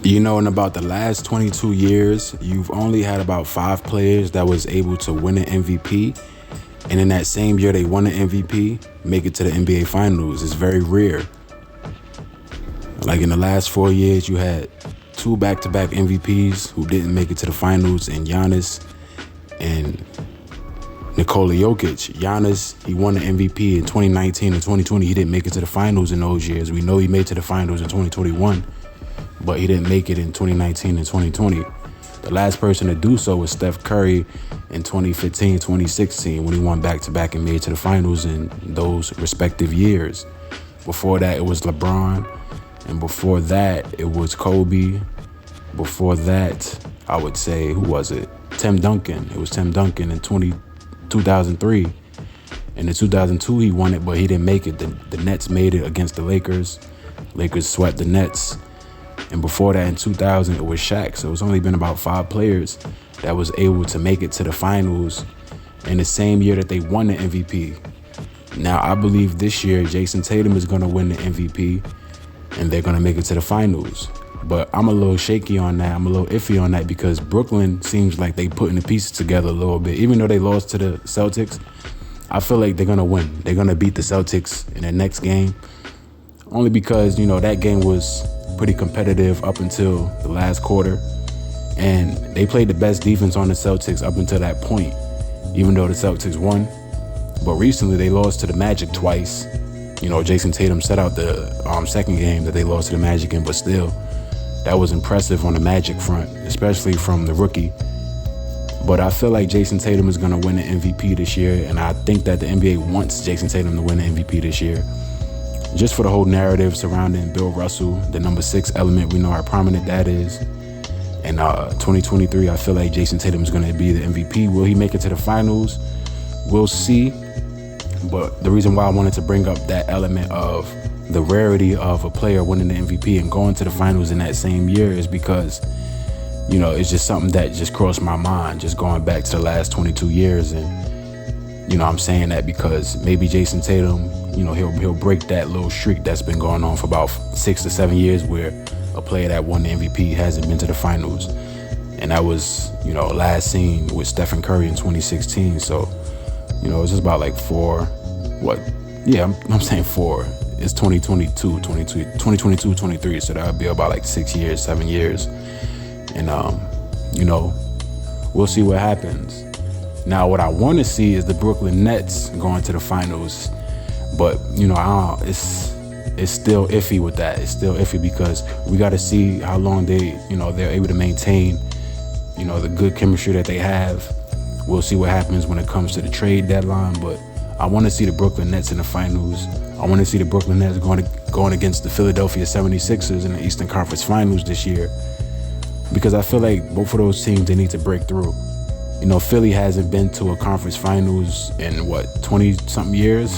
You know, in about the last 22 years, you've only had about 5 players that was able to win an MVP. And in that same year they won the MVP, make it to the NBA Finals. It's very rare. Like in the last 4 years, you had 2 back-to-back MVPs who didn't make it to the finals, and Giannis and Nikola Jokic. Giannis, he won the MVP in 2019 and 2020. He didn't make it to the finals in those years. We know he made it to the finals in 2021, but he didn't make it in 2019 and 2020. The last person to do so was Steph Curry in 2015, 2016, when he won back-to-back and made it to the finals in those respective years. Before that, it was LeBron. And before that, it was Kobe. Before that, I would say, who was it? Tim Duncan. It was Tim Duncan in 2003. And in 2002, he won it, but he didn't make it. The Nets made it against the Lakers. Lakers swept the Nets. And before that, in 2000, it was Shaq. So it's only been about 5 players that was able to make it to the finals in the same year that they won the MVP. Now, I believe this year, Jayson Tatum is going to win the MVP, and they're going to make it to the finals. But I'm a little shaky on that. I'm a little iffy on that because Brooklyn seems like they putting the pieces together a little bit. Even though they lost to the Celtics, I feel like they're going to win. They're going to beat the Celtics in their next game. Only because, you know, that game was pretty competitive up until the last quarter. And they played the best defense on the Celtics up until that point, even though the Celtics won. But recently they lost to the Magic twice. You know, Jayson Tatum set out the second game that they lost to the Magic in, but still, that was impressive on the Magic front, especially from the rookie. But I feel like Jayson Tatum is going to win the MVP this year, and I think that the NBA wants Jayson Tatum to win the MVP this year. Just for the whole narrative surrounding Bill Russell, the number 6 element, we know how prominent that is. In 2023, I feel like Jayson Tatum is going to be the MVP. Will he make it to the finals? We'll see. But the reason why I wanted to bring up that element of the rarity of a player winning the MVP and going to the finals in that same year is because, you know, it's just something that just crossed my mind, just going back to the last 22 years. And, you know, I'm saying that because maybe Jayson Tatum, you know, he'll break that little streak that's been going on for about 6 to 7 years where a player that won the MVP hasn't been to the finals. And that was, you know, last seen with Stephen Curry in 2016. So, you know, it's just about like 4. I'm saying 4. It's 2022, 23. So that'll be about like 6 years, 7 years. And, you know, we'll see what happens. Now, what I want to see is the Brooklyn Nets going to the finals. But, you know, it's still iffy with that. It's still iffy because we got to see how long they're able to maintain, you know, the good chemistry that they have. We'll see what happens when it comes to the trade deadline. But I want to see the Brooklyn Nets in the finals. I want to see the Brooklyn Nets going against the Philadelphia 76ers in the Eastern Conference Finals this year. Because I feel like both of those teams, they need to break through. You know, Philly hasn't been to a conference finals in 20-something years?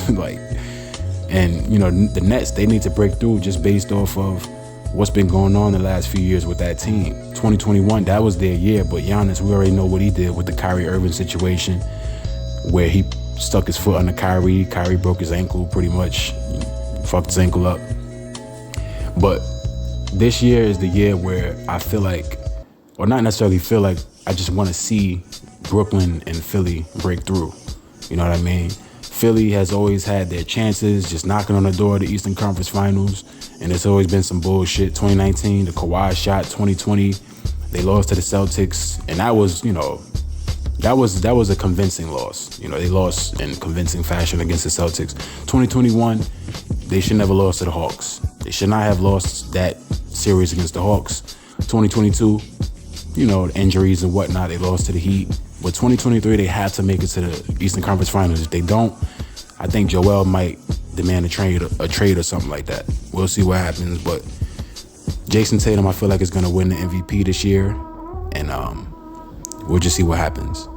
And, you know, the Nets, they need to break through just based off of what's been going on the last few years with that team. 2021, that was their year, but Giannis, we already know what he did with the Kyrie Irving situation where he stuck his foot under Kyrie. Kyrie broke his ankle pretty much, fucked his ankle up. But this year is the year where I feel like, or not necessarily feel like, I just want to see Brooklyn and Philly break through. You know what I mean? Philly has always had their chances, just knocking on the door of the Eastern Conference Finals, and it's always been some bullshit. 2019, the Kawhi shot. 2020, they lost to the Celtics, and that was, you know, that was a convincing loss. You know, they lost in convincing fashion against the Celtics. 2021, they should never lost to the Hawks. They should not have lost that series against the Hawks. 2022, you know, injuries and whatnot, they lost to the Heat. But 2023, they have to make it to the Eastern Conference Finals. If they don't, I think Joel might demand a trade or something like that. We'll see what happens. But Jayson Tatum, I feel like is going to win the MVP this year. And we'll just see what happens.